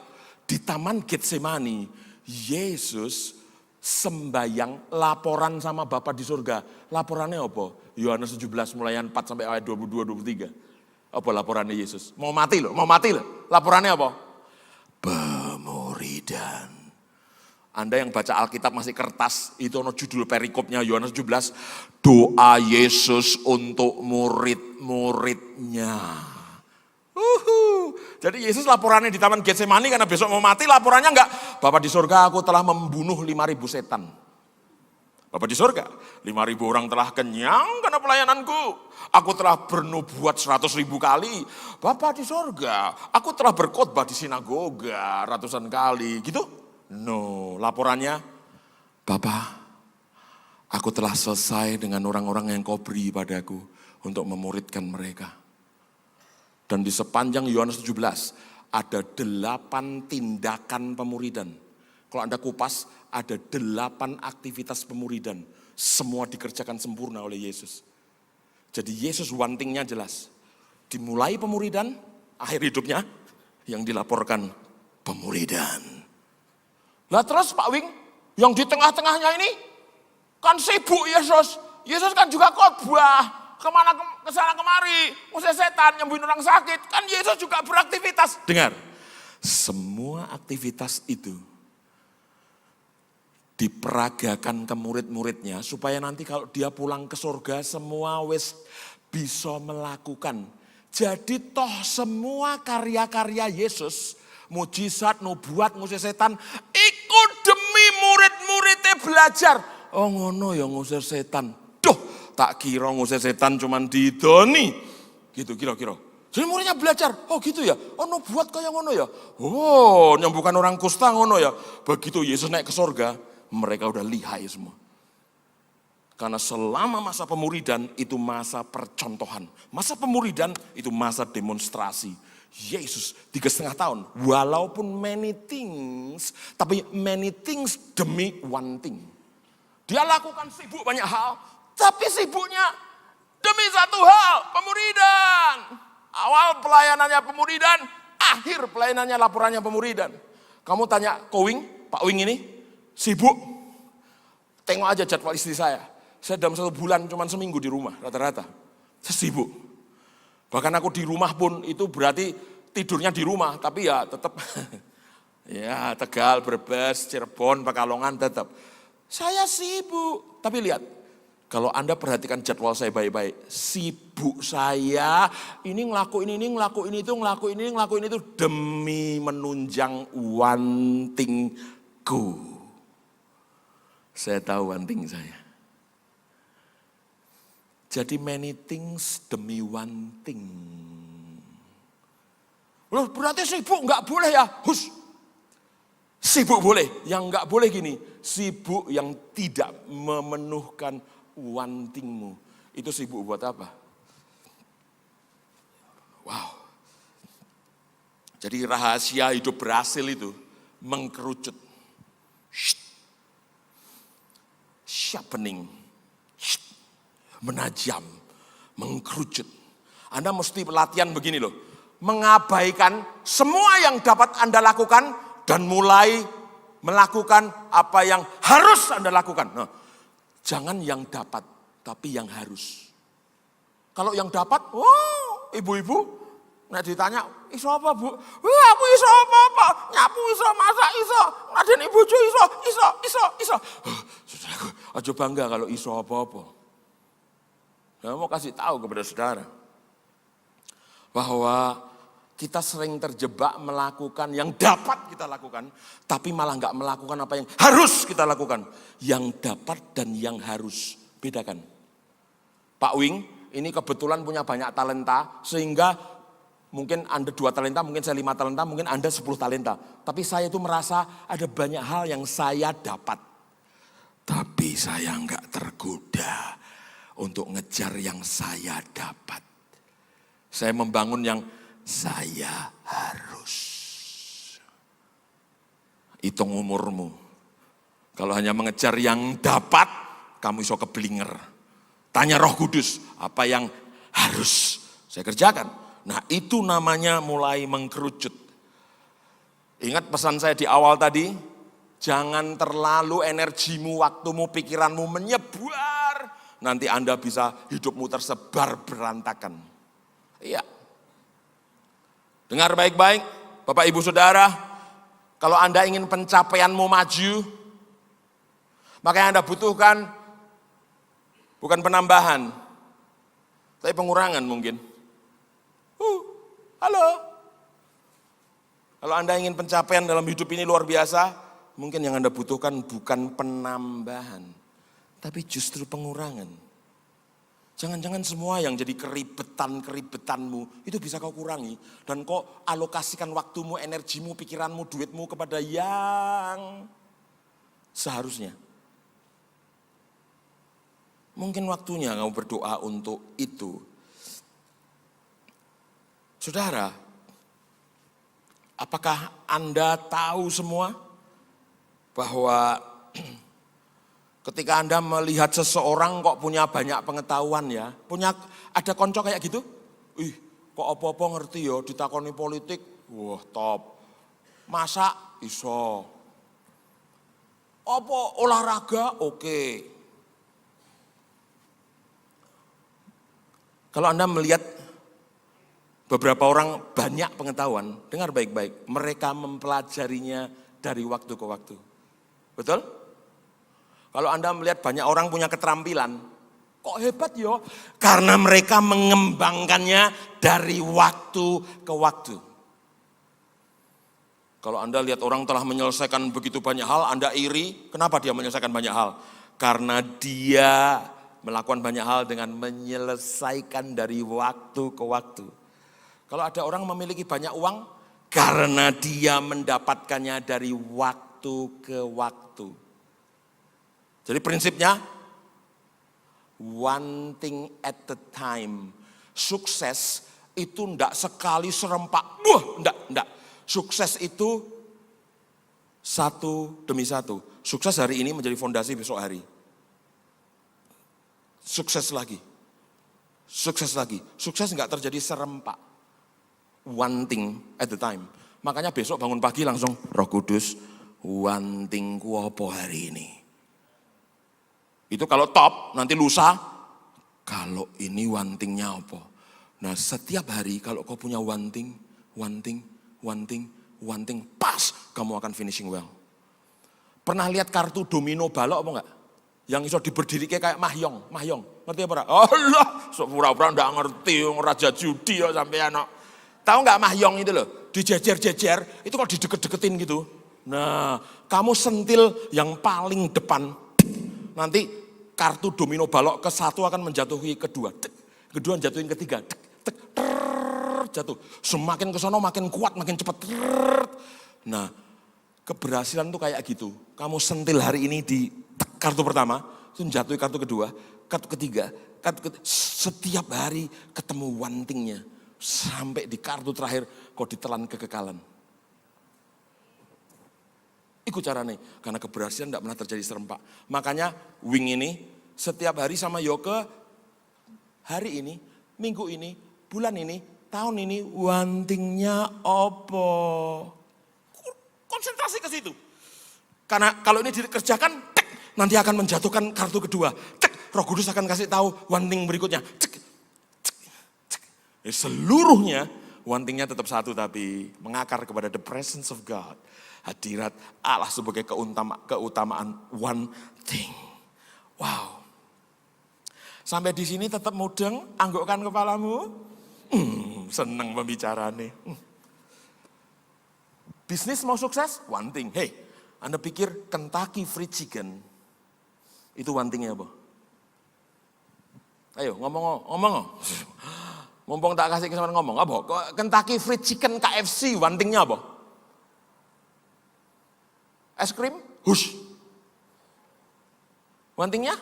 di Taman Getsemani, Yesus sembayang laporan sama Bapa di surga. Laporannya apa? Yohanes 17 mulai 4 sampai ayat 22-23. Apa laporannya Yesus? Mau mati loh. Laporannya apa? Pemuridan. Anda yang baca Alkitab masih kertas, itu ada judul perikopnya Yohanes 17, doa Yesus untuk murid-muridnya. Jadi Yesus laporannya di Taman Getsemani karena besok mau mati, laporannya enggak, Bapa di surga, aku telah membunuh 5.000 setan. Bapa di surga, 5.000 orang telah kenyang karena pelayananku. Aku telah bernubuat 100.000 kali. Bapa di surga, aku telah berkhotbah di sinagoga ratusan kali. Gitu? No, laporannya, Bapa, aku telah selesai dengan orang-orang yang kau beri padaku untuk memuridkan mereka. Dan di sepanjang Yohanes 17 ada 8 tindakan pemuridan. Kalau Anda kupas, ada 8 aktivitas pemuridan. Semua dikerjakan sempurna oleh Yesus. Jadi Yesus one thing-nya jelas. Dimulai pemuridan, akhir hidupnya yang dilaporkan pemuridan. Lah terus Pak Wing, yang di tengah-tengahnya ini kan sibuk Yesus. Yesus kan juga khotbah, kesana kemari, usir setan, nyembuhin orang sakit. Kan Yesus juga beraktivitas. Dengar, semua aktivitas itu diperagakan ke murid-muridnya supaya nanti kalau dia pulang ke surga semua wis bisa melakukan. Jadi toh semua karya-karya Yesus, mujizat, nubuat, ngusir setan, ikut demi murid-muridnya belajar. Oh ngono ya ngusir setan. Duh, tak kira ngusir setan cuman didoni. Gitu kira-kira. Jadi muridnya belajar, oh gitu ya, oh nubuat kayak ngono ya. Oh nyembuhkan orang kusta ngono ya. Begitu Yesus naik ke surga, mereka udah lihai semua. Karena selama masa pemuridan itu masa percontohan. Masa pemuridan itu masa demonstrasi. Yesus 3,5 tahun, walaupun many things, tapi many things demi one thing. Dia lakukan sibuk banyak hal, tapi sibuknya demi satu hal, pemuridan. Awal pelayanannya pemuridan, akhir pelayanannya laporannya pemuridan. Kamu tanya Kowing, Pak Wing ini, sibuk. Tengok aja jadwal istri saya. Saya dalam 1 bulan cuma seminggu di rumah rata-rata. Saya sibuk. Bahkan aku di rumah pun itu berarti tidurnya di rumah. Tapi ya tetap ya Tegal, Brebes, Cirebon, Pekalongan tetap. Saya sibuk. Tapi lihat, kalau Anda perhatikan jadwal saya baik-baik. Sibuk saya ini ngelakuin itu demi menunjang one thing-ku. Saya tahu one thing saya. Jadi many things demi one thing. Loh berarti sibuk nggak boleh ya? Hus. Sibuk boleh, yang nggak boleh gini. Sibuk yang tidak memenuhkan one thing-mu. Itu sibuk buat apa? Wow. Jadi rahasia hidup berhasil itu mengkerucut. Sharpening. Menajam, mengkerucut. Anda mesti latihan begini loh. Mengabaikan semua yang dapat Anda lakukan dan mulai melakukan apa yang harus Anda lakukan. Nah, jangan yang dapat, tapi yang harus. Kalau yang dapat, oh ibu-ibu, nah ditanya, iso apa bu? Wah aku iso apa? Nyapu iso, masak iso, ngaden ibu iso. Saudaraku, aja bangga kalau iso apa-apa. Saya mau kasih tahu kepada saudara bahwa kita sering terjebak melakukan yang dapat kita lakukan, tapi malah nggak melakukan apa yang harus kita lakukan. Yang dapat dan yang harus, bedakan. Pak Wing ini kebetulan punya banyak talenta sehingga Mungkin Anda 2 talenta, mungkin saya 5 talenta, mungkin Anda 10 talenta. Tapi saya itu merasa ada banyak hal yang saya dapat. Tapi saya enggak tergoda untuk ngejar yang saya dapat. Saya membangun yang saya harus. Hitung umurmu. Kalau hanya mengejar yang dapat, kamu iso keblinger. Tanya Roh Kudus, apa yang harus saya kerjakan? Nah itu namanya mulai mengkerucut. Ingat pesan saya di awal tadi, jangan terlalu energimu, waktumu, pikiranmu menyebar. Nanti Anda bisa hidupmu tersebar berantakan. Iya. Dengar baik-baik, Bapak Ibu Saudara, kalau Anda ingin pencapaianmu maju, maka yang Anda butuhkan bukan penambahan, tapi pengurangan mungkin. Halo. Kalau Anda ingin pencapaian dalam hidup ini luar biasa, mungkin yang Anda butuhkan bukan penambahan, tapi justru pengurangan. Jangan-jangan semua yang jadi keribetanmu itu bisa kau kurangi. Dan kau alokasikan waktumu, energimu, pikiranmu, duitmu kepada yang seharusnya. Mungkin waktunya kamu berdoa untuk itu. Saudara, apakah Anda tahu semua bahwa ketika Anda melihat seseorang kok punya banyak pengetahuan ya, ada konco kayak gitu? Kok apa-apa ngerti ya, ditakoni politik, wah top. Masak, iso. Apa olahraga, oke. Kalau Anda melihat beberapa orang banyak pengetahuan, dengar baik-baik, mereka mempelajarinya dari waktu ke waktu. Betul? Kalau Anda melihat banyak orang punya keterampilan, kok hebat ya? Karena mereka mengembangkannya dari waktu ke waktu. Kalau Anda lihat orang telah menyelesaikan begitu banyak hal, Anda iri, kenapa dia menyelesaikan banyak hal? Karena dia melakukan banyak hal dengan menyelesaikan dari waktu ke waktu. Kalau ada orang memiliki banyak uang, karena dia mendapatkannya dari waktu ke waktu. Jadi prinsipnya, one thing at a time. Sukses itu enggak sekali serempak, enggak. Sukses itu satu demi satu. Sukses hari ini menjadi fondasi besok hari. Sukses lagi. Sukses enggak terjadi serempak. One thing at a time. Makanya besok bangun pagi langsung, Roh Kudus, one thing ku apa hari ini. Itu kalau top, nanti lusa, kalau ini one thing-nya apa. Nah setiap hari kalau kau punya one thing, pas kamu akan finishing well. Pernah lihat kartu domino balok apa enggak? Yang iso diberdiri kayak mahjong. Ngerti apa? Allah, pura-pura enggak ngerti, raja judi ya sampai anak. Tahu nggak mahjong itu loh, dijejer-jejer, itu kalau dideket-deketin gitu. Nah, kamu sentil yang paling depan, nanti kartu domino balok ke satu akan menjatuhi kedua, kedua jatuhin ketiga, jatuh. Semakin ke sono makin kuat, makin cepat. Nah, keberhasilan tuh kayak gitu. Kamu sentil hari ini di kartu pertama, itu jatuhi kartu kedua, kartu ketiga, setiap hari ketemu one thing-nya. Sampai di kartu terakhir kau ditelan kekekalan. Itu caranya, karena keberhasilan tidak pernah terjadi serempak. Makanya wing ini setiap hari sama Yoke, hari ini, minggu ini, bulan ini, tahun ini, one thing-nya apa? Konsentrasi ke situ. Karena kalau ini dikerjakan, nanti akan menjatuhkan kartu kedua. Roh Kudus akan kasih tahu one thing berikutnya. Seluruhnya, one thing-nya tetap satu tapi mengakar kepada the presence of God. Hadirat Allah sebagai keutamaan one thing. Wow. Sampai di sini tetap mudeng, anggukkan kepalamu. Seneng pembicara nih. Bisnis mau sukses, one thing. Hey, Anda pikir Kentucky Fried Chicken itu one thing-nya apa? Ayo ngomong. Mumpung tak kasih kesempatan ngomong, apa? Kentucky Fried Chicken KFC, wantingnya apa? Es krim? Hush. Wantingnya?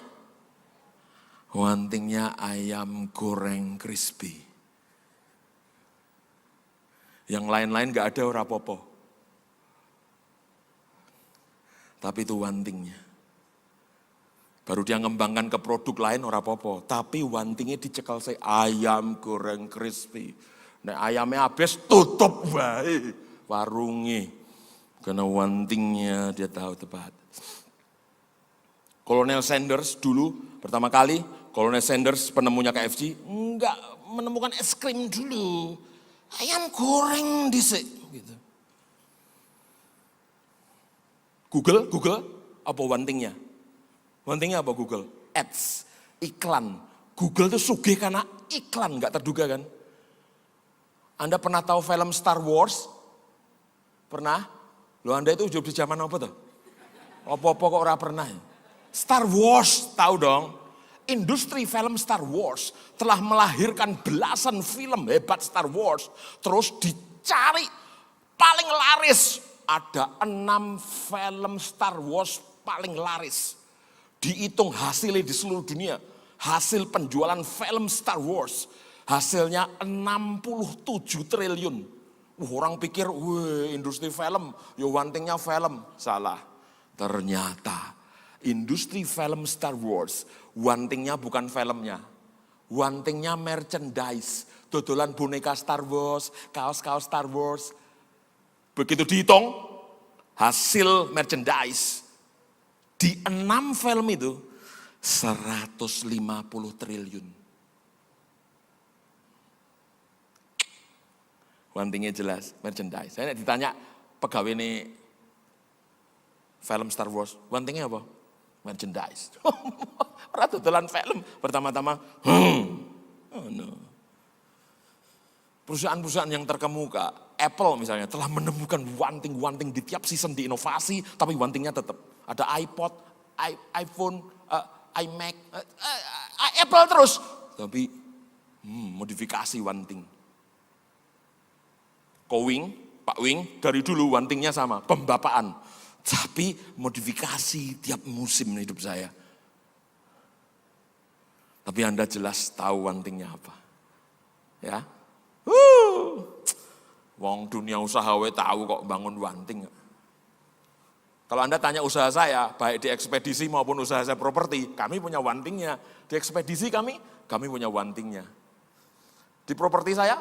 Wantingnya ayam goreng crispy. Yang lain-lain gak ada ora apa-apa. Tapi itu wantingnya. Baru dia ngembangkan ke produk lain ora apa-apa. Tapi wantingnya dicekal saya ayam goreng crispy. Nah ayamnya habis tutup wae warungnya. Karena wantingnya dia tahu tepat. Kolonel Sanders dulu pertama kali, Kolonel Sanders penemunya KFC, enggak menemukan es krim dulu. Ayam goreng dhisik gitu. Google apa wantingnya? Wantingnya apa Google? Ads, iklan. Google itu sugih karena iklan, enggak terduga kan? Anda pernah tahu film Star Wars? Pernah? Loh Anda itu hidup di zaman apa tuh? Apa-apa kok ora pernah ya? Star Wars, tahu dong. Industri film Star Wars telah melahirkan belasan film hebat Star Wars. Terus dicari paling laris. Ada 6 film Star Wars paling laris. Dihitung hasilnya di seluruh dunia. Hasil penjualan film Star Wars. Hasilnya 67 triliun. Orang pikir, industri film, ya wantingnya film. Salah. Ternyata industri film Star Wars, wantingnya bukan filmnya. Wantingnya merchandise. Dodolan boneka Star Wars, kaos-kaos Star Wars. Begitu dihitung, hasil merchandise. Di 6 film itu, 150 triliun. Wantingnya jelas, merchandise. Saya ditanya pegawai ini film Star Wars, wantingnya apa? Merchandise. Orang dodolan film. Pertama-tama, oh no. Perusahaan-perusahaan yang terkemuka, Apple misalnya, telah menemukan wanting-wanting di tiap season di inovasi, tapi wantingnya tetap. Ada iPod, iPhone, iMac, Apple terus. Tapi modifikasi wanting. Pak Wing, dari dulu wantingnya sama, pembapaan. Tapi modifikasi tiap musim hidup saya. Tapi Anda jelas tahu wantingnya apa. Ya. Wong dunia usaha tahu kok bangun wanting. Kalau Anda tanya usaha saya, baik di ekspedisi maupun usaha saya properti, kami punya wantingnya. Di ekspedisi kami punya wantingnya. Di properti saya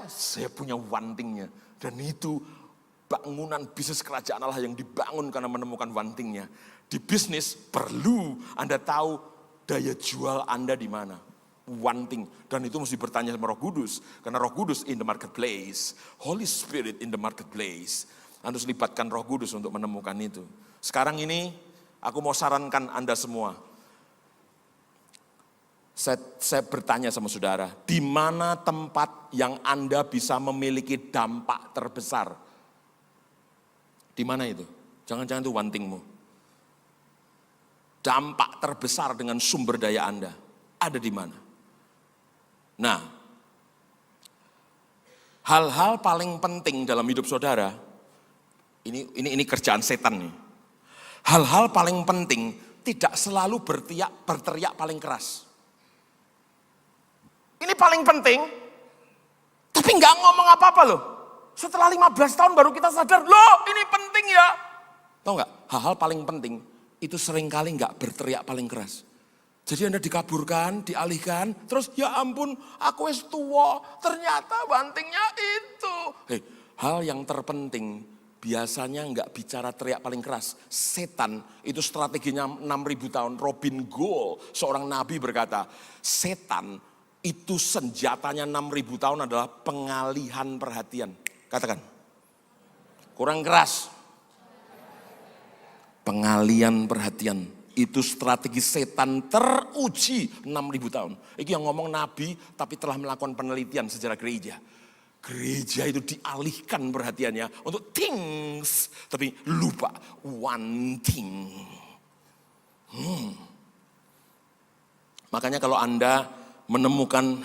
punya wantingnya. Dan itu bangunan bisnis kerajaan Allah yang dibangun karena menemukan wantingnya. Di bisnis perlu Anda tahu daya jual Anda di mana. Wanting. Dan itu mesti bertanya sama Roh Kudus. Karena Roh Kudus in the marketplace. Holy Spirit in the marketplace. Anda harus libatkan Roh Kudus untuk menemukan itu. Sekarang ini aku mau sarankan Anda semua. Saya bertanya sama saudara, di mana tempat yang Anda bisa memiliki dampak terbesar? Di mana itu? Jangan-jangan itu wantingmu. Dampak terbesar dengan sumber daya Anda ada di mana? Nah, hal-hal paling penting dalam hidup saudara, ini kerjaan setan nih. Hal-hal paling penting tidak selalu berteriak paling keras. Ini paling penting, tapi nggak ngomong apa-apa loh. Setelah 15 tahun baru kita sadar, loh ini penting ya. Tahu nggak, hal-hal paling penting itu seringkali nggak berteriak paling keras. Jadi Anda dikaburkan, dialihkan, terus ya ampun aku wis tua, ternyata wantingnya itu. Hal yang terpenting biasanya nggak bicara teriak paling keras. Setan itu strateginya 6.000 tahun. Robin Gould, seorang nabi berkata, setan itu senjatanya 6.000 tahun adalah pengalihan perhatian. Katakan. Kurang keras. Pengalihan perhatian. Itu strategi setan teruji 6.000 tahun. Ini yang ngomong nabi tapi telah melakukan penelitian sejarah gereja. Gereja itu dialihkan perhatiannya untuk things. Tapi lupa one thing. Makanya kalau Anda menemukan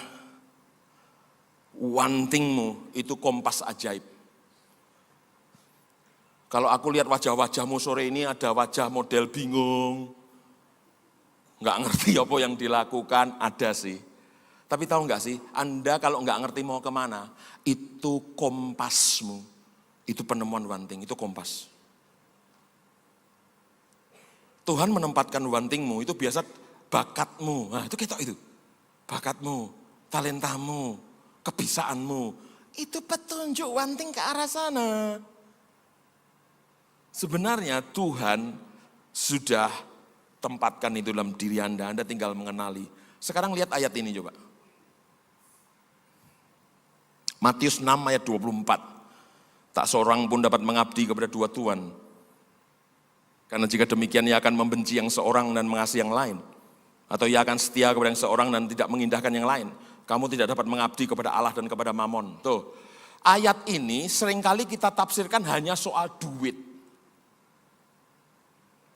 wantingmu itu kompas ajaib. Kalau aku lihat wajah-wajahmu sore ini ada wajah model bingung, nggak ngerti apa yang dilakukan, ada sih. Tapi tahu nggak sih, Anda kalau nggak ngerti mau kemana, itu kompasmu, itu penemuan wanting, itu kompas. Tuhan menempatkan wantingmu, itu biasa bakatmu, nah itu ketok itu. Bakatmu, talentamu, kebisaanmu, itu petunjuk wanting ke arah sana. Sebenarnya Tuhan sudah tempatkan itu dalam diri Anda tinggal mengenali. Sekarang lihat ayat ini coba. Matius 6 ayat 24. Tak seorang pun dapat mengabdi kepada dua tuan. Karena jika demikian ia akan membenci yang seorang dan mengasihi yang lain. Atau ia akan setia kepada yang seorang dan tidak mengindahkan yang lain. Kamu tidak dapat mengabdi kepada Allah dan kepada Mamon. Tuh, ayat ini seringkali kita tafsirkan hanya soal duit.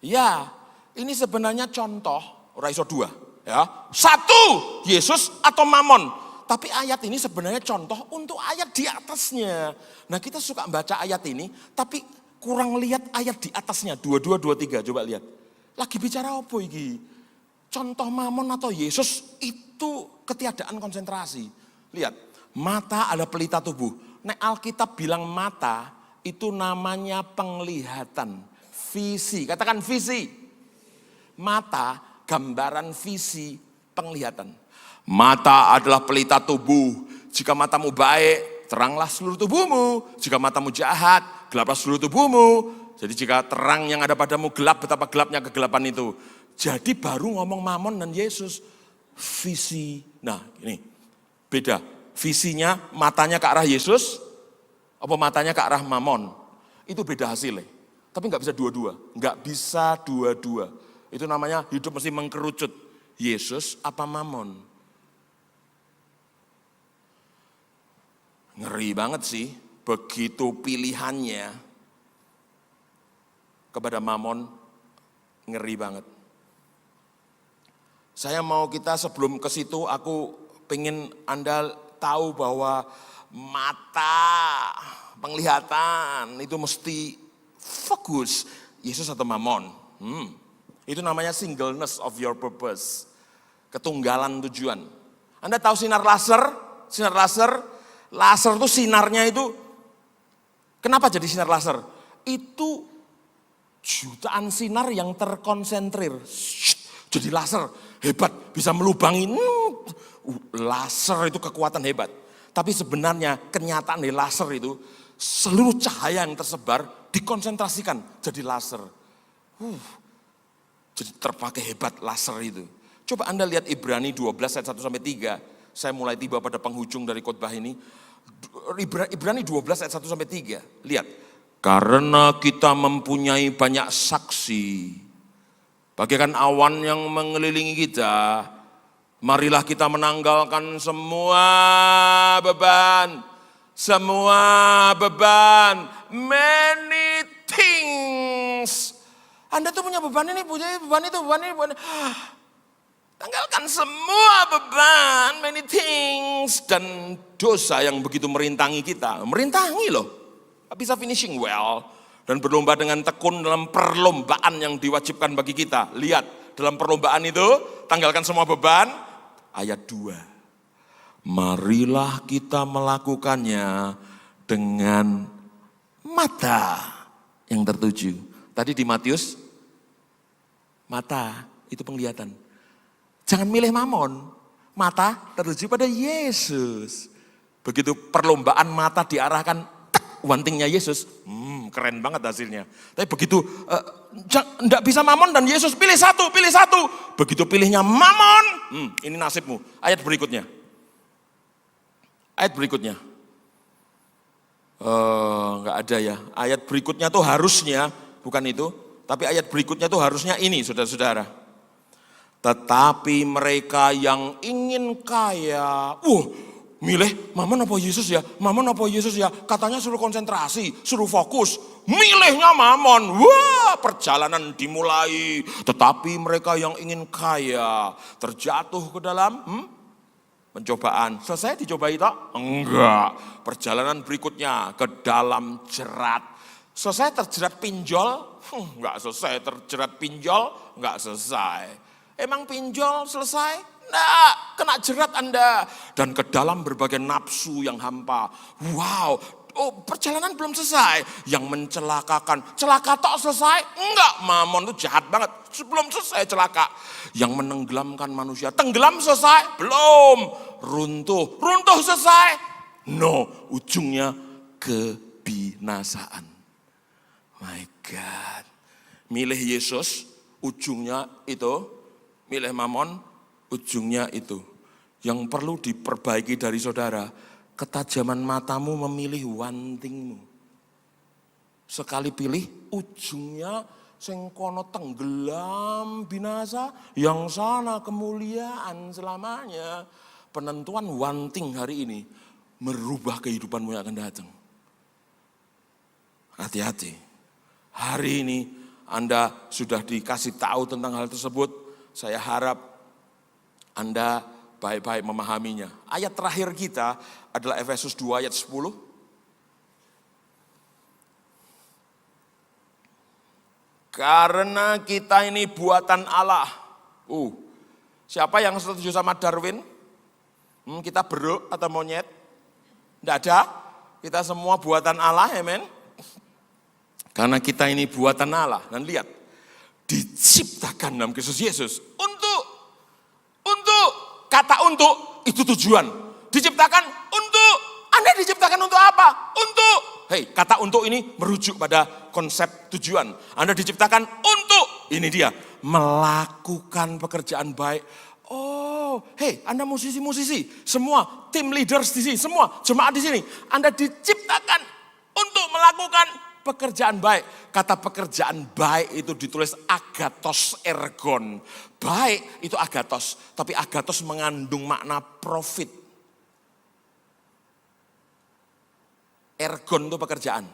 Ya, ini sebenarnya contoh, ora iso dua. Ya, satu, Yesus atau Mamon. Tapi ayat ini sebenarnya contoh untuk ayat di atasnya. Nah kita suka baca ayat ini, tapi kurang lihat ayat di atasnya. 22, 23, coba lihat. Lagi bicara apa ini? Contoh Mamon atau Yesus itu ketiadaan konsentrasi. Lihat, mata adalah pelita tubuh. Nek Alkitab bilang mata, itu namanya penglihatan. Visi, katakan visi. Mata, gambaran visi, penglihatan. Mata adalah pelita tubuh. Jika matamu baik, teranglah seluruh tubuhmu. Jika matamu jahat, gelaplah seluruh tubuhmu. Jadi jika terang yang ada padamu gelap, betapa gelapnya kegelapan itu. Jadi baru ngomong Mamon dan Yesus. Visi, nah ini beda. Visinya matanya ke arah Yesus, apa matanya ke arah Mamon. Itu beda hasilnya. Tapi nggak bisa dua-dua, nggak bisa dua-dua. Itu namanya hidup mesti mengkerucut. Yesus apa Mamon? Ngeri banget sih, begitu pilihannya kepada Mamon, ngeri banget. Saya mau kita sebelum ke situ, aku pengen Anda tahu bahwa mata, penglihatan itu mesti fokus, Yesus atau Mamon. Itu namanya singleness of your purpose. Ketunggalan tujuan. Anda tahu sinar laser? Sinar laser itu sinarnya itu, kenapa jadi sinar laser? Itu jutaan sinar yang terkonsentrir. Jadi laser, hebat, bisa melubangi. Laser itu kekuatan hebat. Tapi sebenarnya kenyataan dari laser itu, seluruh cahaya yang tersebar dikonsentrasikan jadi laser. Jadi terpakai hebat laser itu. Coba Anda lihat Ibrani 12 ayat 1-3. Saya mulai tiba pada penghujung dari khotbah ini. Ibrani 12 ayat 1-3. Lihat. Karena kita mempunyai banyak saksi, bagaikan awan yang mengelilingi kita, marilah kita menanggalkan semua beban, many things. Anda tuh punya beban ini, punya beban itu, beban ini. Tanggalkan semua beban, many things, dan dosa yang begitu merintangi kita. Merintangi loh, bisa finishing well. Dan berlomba dengan tekun dalam perlombaan yang diwajibkan bagi kita. Lihat, dalam perlombaan itu, tanggalkan semua beban. Ayat 2. Marilah kita melakukannya dengan mata yang tertuju. Tadi di Matius, mata itu penglihatan. Jangan milih Mamon, mata tertuju pada Yesus. Begitu perlombaan mata diarahkan, wantingnya Yesus, keren banget hasilnya. Tapi begitu, enggak bisa Mamon dan Yesus, pilih satu. Begitu pilihnya Mamon, ini nasibmu. Ayat berikutnya. Enggak ada ya. Ayat berikutnya tuh harusnya, bukan itu. Tapi ayat berikutnya tuh harusnya ini, saudara-saudara. Tetapi mereka yang ingin kaya, milih Mamon apa Yesus ya? Mamon apa Yesus ya? Katanya suruh konsentrasi, suruh fokus. Milihnya Mamon. Wah, perjalanan dimulai. Tetapi mereka yang ingin kaya terjatuh ke dalam Pencobaan, selesai dicobai toh? Enggak. Perjalanan berikutnya ke dalam jerat. Selesai terjerat pinjol? Enggak selesai terjerat pinjol, enggak selesai. Emang pinjol selesai? Enggak, kena jerat Anda. Dan ke dalam berbagai nafsu yang hampa. Wow, perjalanan belum selesai. Yang mencelakakan, celaka tok selesai? Enggak, mamon itu jahat banget. Sebelum selesai celaka. Yang menenggelamkan manusia, tenggelam selesai? Belum. Runtuh selesai? No, ujungnya kebinasaan. My God. Milih Yesus, ujungnya itu. Milih mamon, ujungnya itu. Yang perlu diperbaiki dari saudara, ketajaman matamu memilih wantingmu. Sekali pilih, ujungnya sing kono tenggelam binasa, yang sana kemuliaan selamanya. Penentuan wanting hari ini merubah kehidupanmu yang akan datang. Hati-hati. Hari ini Anda sudah dikasih tahu tentang hal tersebut. Saya harap Anda baik-baik memahaminya. Ayat terakhir kita adalah Efesus 2 ayat 10. Karena kita ini buatan Allah. Siapa yang setuju sama Darwin? Kita beruk atau monyet? Tidak ada. Kita semua buatan Allah, amen. Karena kita ini buatan Allah. Dan lihat, diciptakan dalam Kristus Yesus untuk kata untuk itu tujuan. Diciptakan untuk, Anda diciptakan untuk apa? Untuk, kata untuk ini merujuk pada konsep tujuan. Anda diciptakan untuk, ini dia, melakukan pekerjaan baik. Anda musisi-musisi, semua tim leaders di sini, semua jemaat di sini. Anda diciptakan untuk melakukan pekerjaan baik. Kata pekerjaan baik itu ditulis agathos ergon. Baik itu agathos, tapi agathos mengandung makna profit. Ergon itu pekerjaan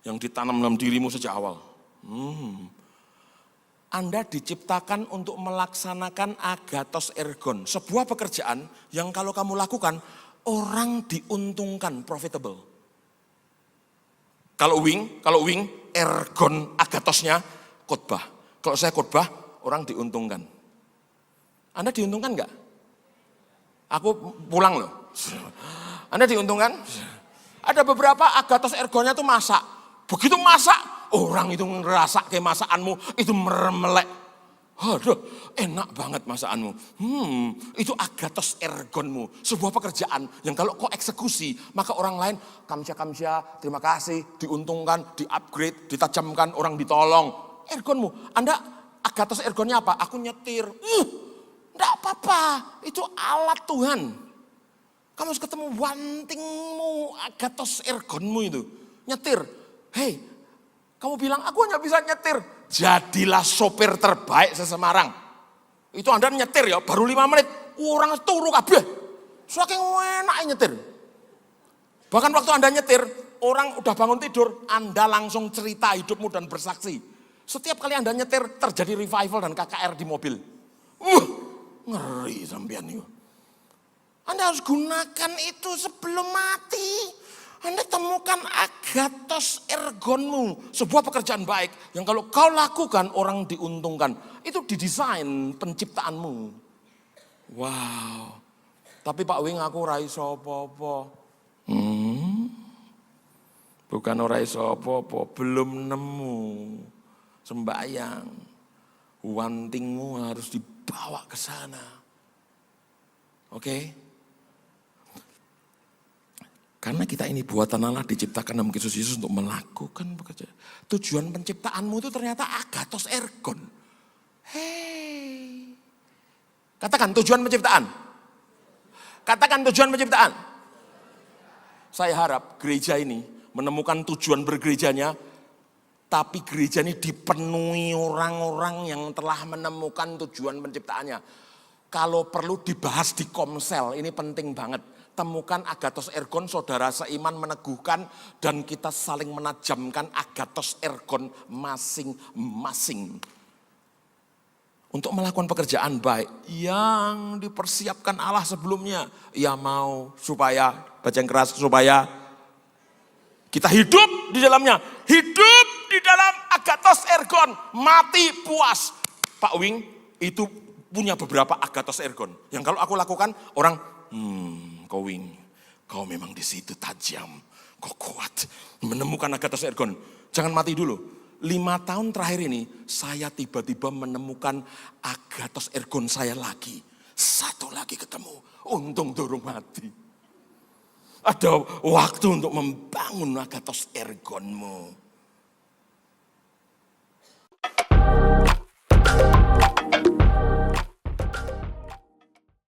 yang ditanam dalam dirimu sejak awal. Anda diciptakan untuk melaksanakan agathos ergon. Sebuah pekerjaan yang kalau kamu lakukan, orang diuntungkan, profitable. Kalau wing, ergon agathosnya khotbah. Kalau saya khotbah, orang diuntungkan. Anda diuntungkan enggak? Aku pulang loh. Anda diuntungkan? Ada beberapa agathos ergonnya itu masak. Begitu masak, orang itu ngerasa kayak masakanmu itu meremelek. Aduh, enak banget masakanmu. Itu agathos ergonmu. Sebuah pekerjaan yang kalau kau eksekusi, maka orang lain kamsya, terima kasih, diuntungkan, di-upgrade, ditajamkan, orang ditolong. Ergonmu. Anda agathos ergonnya apa? Aku nyetir. Enggak apa-apa, itu alat Tuhan. Kamu harus ketemu wantingmu, agathos ergonmu itu. Nyetir. Kamu bilang, aku hanya bisa nyetir. Jadilah sopir terbaik se-Semarang. Itu Anda nyetir ya, baru 5 menit. Orang turu kabeh. Saking enak nyetir. Bahkan waktu Anda nyetir, orang udah bangun tidur, Anda langsung cerita hidupmu dan bersaksi. Setiap kali Anda nyetir, terjadi revival dan KKR di mobil. Ngeri sampean itu. Anda harus gunakan itu sebelum mati. Anda temukan agathos ergonmu. Sebuah pekerjaan baik yang kalau kau lakukan orang diuntungkan. Itu didesain penciptaanmu. Wow. Tapi Pak Wing aku ora iso apa-apa. Bukan ora iso apa-apa, belum nemu sembahyang. Wantingmu harus dibawa ke sana. Oke? Karena kita ini buatan Allah diciptakan dalam Kristus Yesus untuk melakukan pekerjaan. Tujuan penciptaanmu itu ternyata agathos ergon. Katakan tujuan penciptaan. Katakan tujuan penciptaan. Saya harap gereja ini menemukan tujuan bergerejanya, tapi gereja ini dipenuhi orang-orang yang telah menemukan tujuan penciptaannya. Kalau perlu dibahas di Komsel, ini penting banget. Temukan agathos ergon, saudara seiman meneguhkan, dan kita saling menajamkan agathos ergon masing-masing. untuk melakukan pekerjaan baik yang dipersiapkan Allah sebelumnya. Ia mau supaya, baca yang keras, supaya kita hidup di dalamnya. Hidup di dalam agathos ergon, mati puas. Pak Wing itu punya beberapa agathos ergon. Yang kalau aku lakukan, orang, kau Wing, kau memang di situ tajam, kau kuat. Menemukan agathos ergon, jangan mati dulu. 5 tahun terakhir ini, saya tiba-tiba menemukan agathos ergon saya lagi. Satu lagi ketemu, untung dorong mati. Ada waktu untuk membangun agathos ergonmu.